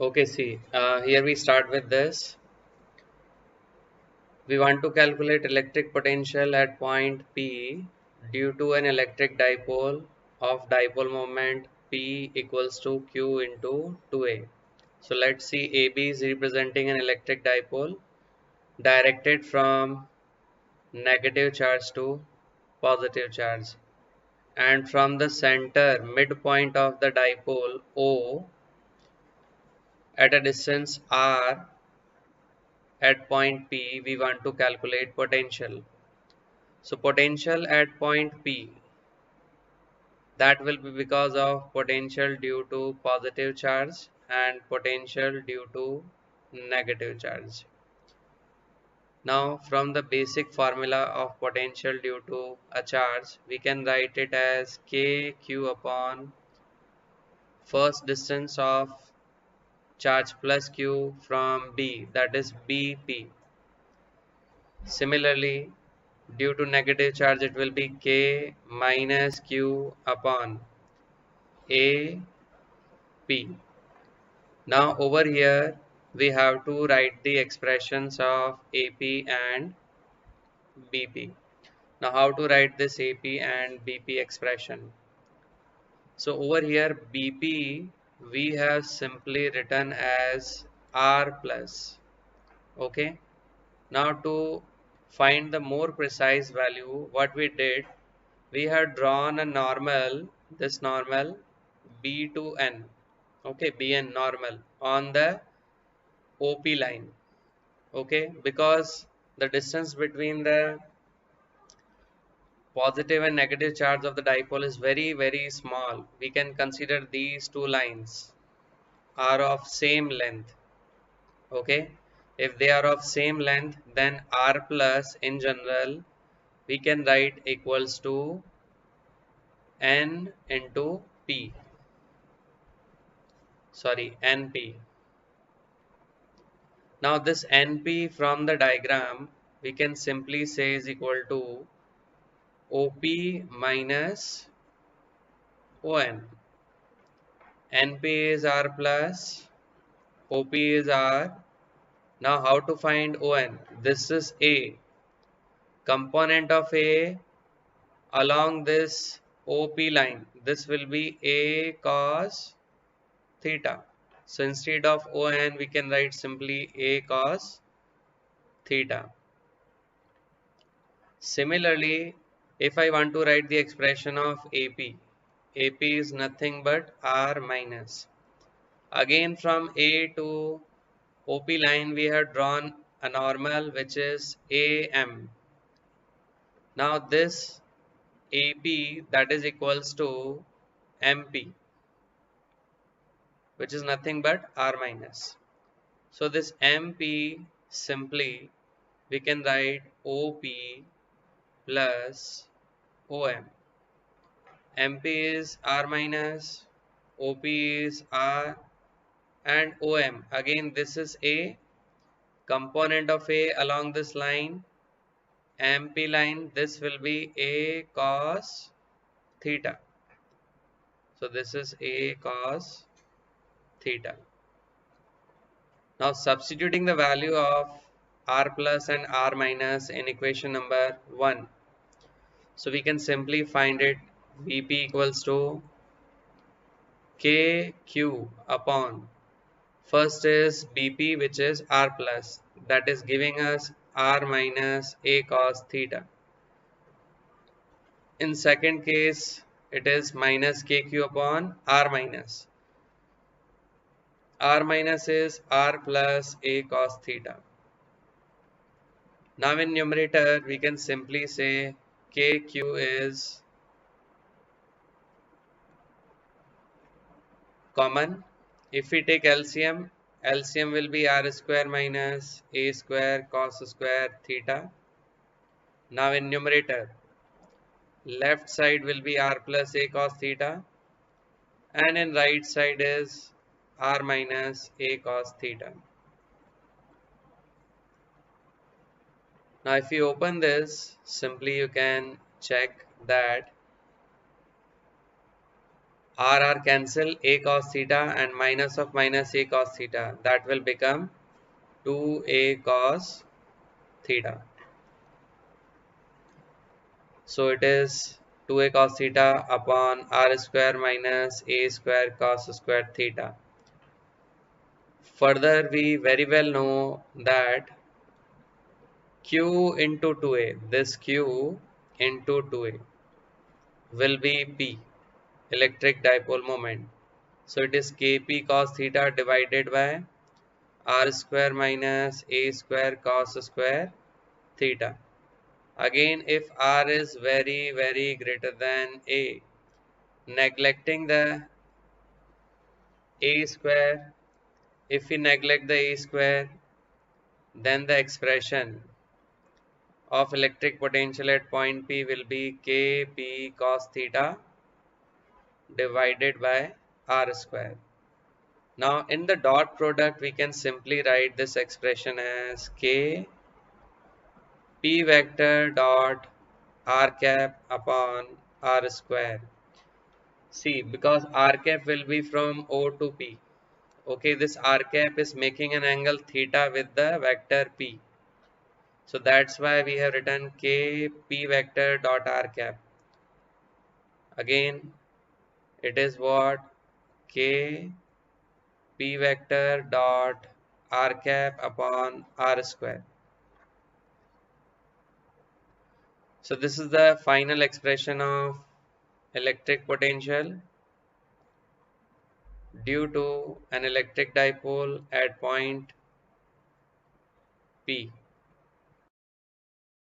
Okay, see, here we start with this. We want to calculate electric potential at point P due to an electric dipole of dipole moment P equals to Q into 2A. So let's see, AB is representing an electric dipole directed from negative charge to positive charge. And from the center midpoint of the dipole O at a distance R at point P, we want to calculate potential. So potential at point P, that will be because of potential due to positive charge and potential due to negative charge. Now from the basic formula of potential due to a charge, we can write it as kq upon first distance of charge plus q from B, that is BP. Similarly, due to negative charge, it will be K minus Q upon AP. Now over here, we have to write the expressions of AP and BP. Now how to write this AP and BP expression? So over here, BP we have simply written as R plus. Okay. Now to find the more precise value, what we did, we had drawn a normal, this normal B to N, okay, BN normal on the OP line, okay, because the distance between the positive and negative charge of the dipole is very small. We can consider these two lines are of same length, okay. If they are of same length, then R plus in general we can write equals to N into P, sorry, NP. Now this NP from the diagram we can simply say is equal to OP minus ON. NP is R plus, OP is R. Now how to find ON? This is A. Component of A along this OP line. This will be A cos theta. So instead of ON we can write simply A cos theta. Similarly, if I want to write the expression of AP, AP is nothing but R minus. Again from A to OP line we have drawn a normal which is AM. Now this AP that is equals to MP, which is nothing but R minus. So this MP simply we can write OP plus OM. MP is R minus, OP is R, and OM. Again, this is A, component of A along this line, MP line, this will be A cos theta. So this is A cos theta. Now substituting the value of R plus and R minus in equation number 1. So we can simply find it VP equals to KQ upon first is BP, which is R plus, that is giving us R minus A cos theta. In second case, it is minus KQ upon R minus. R minus is R plus A cos theta. Now in numerator, we can simply say KQ is common. If we take LCM, LCM will be R square minus A square cos square theta. Now in numerator, left side will be R plus A cos theta, and in right side is R minus A cos theta. Now if you open this, simply you can check that R cancel, a cos theta and minus of minus a cos theta. That will become 2a cos theta. So it is 2a cos theta upon r square minus a square cos square theta. Further, we very well know that q into 2a, this q into 2a will be p, electric dipole moment. So it is kp cos theta divided by r square minus a square cos square theta. Again, if r is very greater than a, neglecting the a square, if we neglect the a square, then the expression of electric potential at point P will be kp cos theta divided by r square. Now in the dot product we can simply write this expression as k p vector dot r cap upon r square. See, because r cap will be from O to P. Okay, this r cap is making an angle theta with the vector P. So that's why we have written k p vector dot r cap. Again, it is what? K p vector dot r cap upon r square. So this is the final expression of electric potential due to an electric dipole at point P.